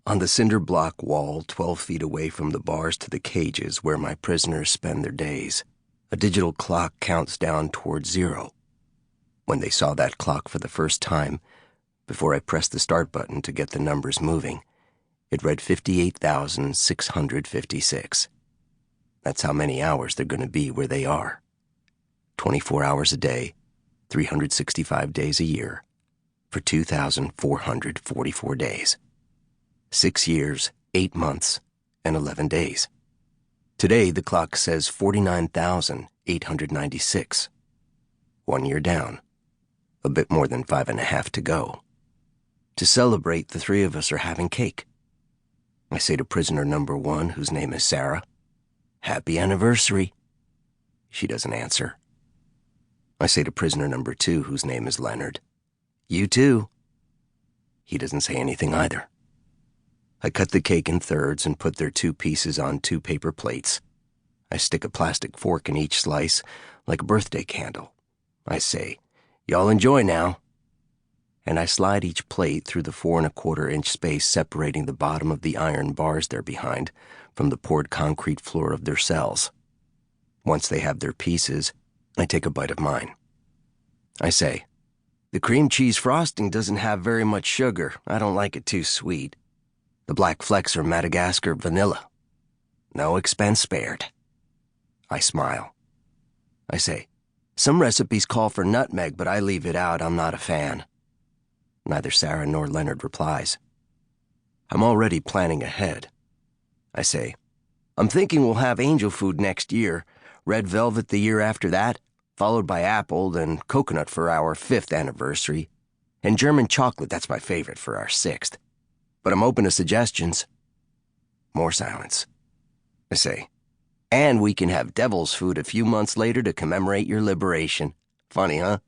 On the cinder block wall, 12 feet away from the bars to the cages where my prisoners spend their days, a digital clock counts down toward 0. When they saw that clock for the first time, before I pressed the start button to get the numbers moving, it read 58,656. That's how many hours they're going to be where they are. 24 hours a day, 365 days a year, for 2,444 days. 6 years, 8 months, and 11 days. Today, the clock says 49,896. 1 year down. A bit more than 5.5 to go. To celebrate, the three of us are having cake. I say to prisoner number 1, whose name is Sarah, "Happy anniversary." She doesn't answer. I say to prisoner number 2, whose name is Leonard, "You too." He doesn't say anything either. I cut the cake in thirds and put their 2 pieces on 2 paper plates. I stick a plastic fork in each slice, like a birthday candle. I say, "Y'all enjoy now." And I slide each plate through the 4¼ inch space separating the bottom of the iron bars they're behind from the poured concrete floor of their cells. Once they have their pieces, I take a bite of mine. I say, "The cream cheese frosting doesn't have very much sugar. I don't like it too sweet. The black flecks are Madagascar vanilla. No expense spared." I smile. I say, "Some recipes call for nutmeg, but I leave it out. I'm not a fan." Neither Sarah nor Leonard replies. I'm already planning ahead. I say, "I'm thinking we'll have angel food next year, red velvet the year after that, followed by apple, then coconut for our 5th anniversary, and German chocolate, that's my favorite, for our 6th. But I'm open to suggestions." More silence. I say, "And we can have devil's food a few months later to commemorate your liberation." Funny, huh?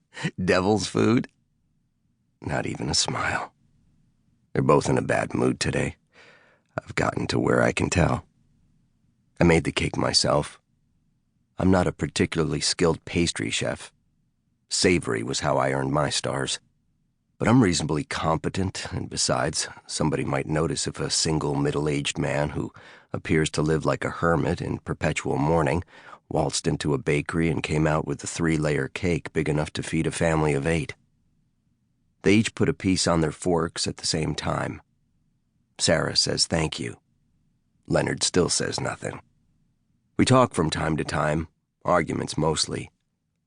Devil's food? Not even a smile. They're both in a bad mood today. I've gotten to where I can tell. I made the cake myself. I'm not a particularly skilled pastry chef. Savory was how I earned my stars. But I'm reasonably competent, and besides, somebody might notice if a single middle-aged man who appears to live like a hermit in perpetual mourning waltzed into a bakery and came out with a 3-layer cake big enough to feed a family of 8. They each put a piece on their forks at the same time. Sarah says thank you. Leonard still says nothing. We talk from time to time, arguments mostly,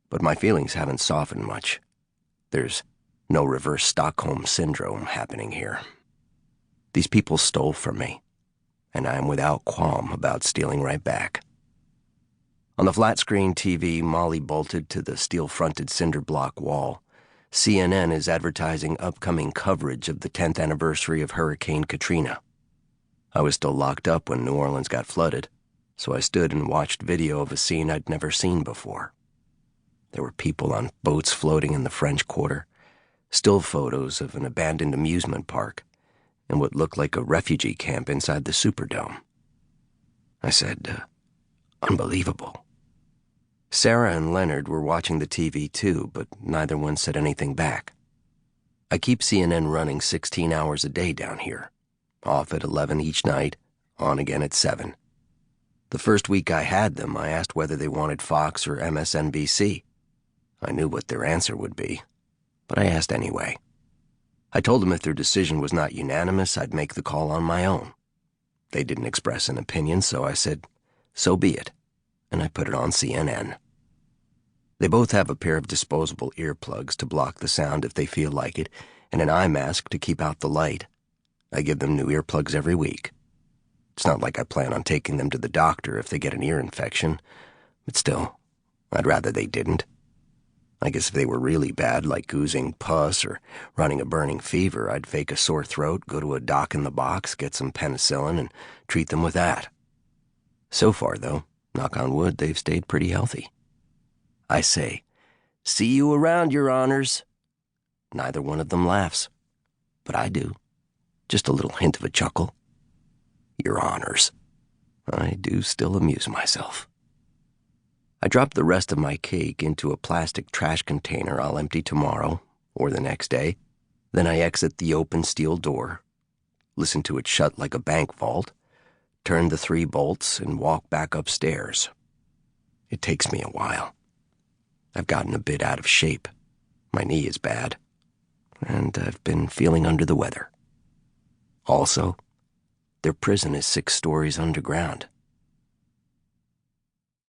but my feelings haven't softened much. There's no reverse Stockholm syndrome happening here. These people stole from me, and I am without qualm about stealing right back. On the flat-screen TV, Molly bolted to the steel-fronted cinder block wall. CNN is advertising upcoming coverage of the 10th anniversary of Hurricane Katrina. I was still locked up when New Orleans got flooded, so I stood and watched video of a scene I'd never seen before. There were people on boats floating in the French Quarter, still photos of an abandoned amusement park, and what looked like a refugee camp inside the Superdome. I said, "Unbelievable." Sarah and Leonard were watching the TV too, but neither one said anything back. I keep CNN running 16 hours a day down here, off at 11 each night, on again at 7. The first week I had them, I asked whether they wanted Fox or MSNBC. I knew what their answer would be, but I asked anyway. I told them if their decision was not unanimous, I'd make the call on my own. They didn't express an opinion, so I said, "So be it," and I put it on CNN. They both have a pair of disposable earplugs to block the sound if they feel like it, and an eye mask to keep out the light. I give them new earplugs every week. It's not like I plan on taking them to the doctor if they get an ear infection, but still, I'd rather they didn't. I guess if they were really bad, like oozing pus or running a burning fever, I'd fake a sore throat, go to a doc in the box, get some penicillin, and treat them with that. So far, though, knock on wood, they've stayed pretty healthy. I say, "See you around, Your Honors." Neither one of them laughs, but I do. Just a little hint of a chuckle. Your Honors. I do still amuse myself. I drop the rest of my cake into a plastic trash container I'll empty tomorrow or the next day. Then I exit the open steel door, listen to it shut like a bank vault, turn the 3 bolts, and walk back upstairs. It takes me a while. I've gotten a bit out of shape. My knee is bad, and I've been feeling under the weather. Also, their prison is 6 stories underground.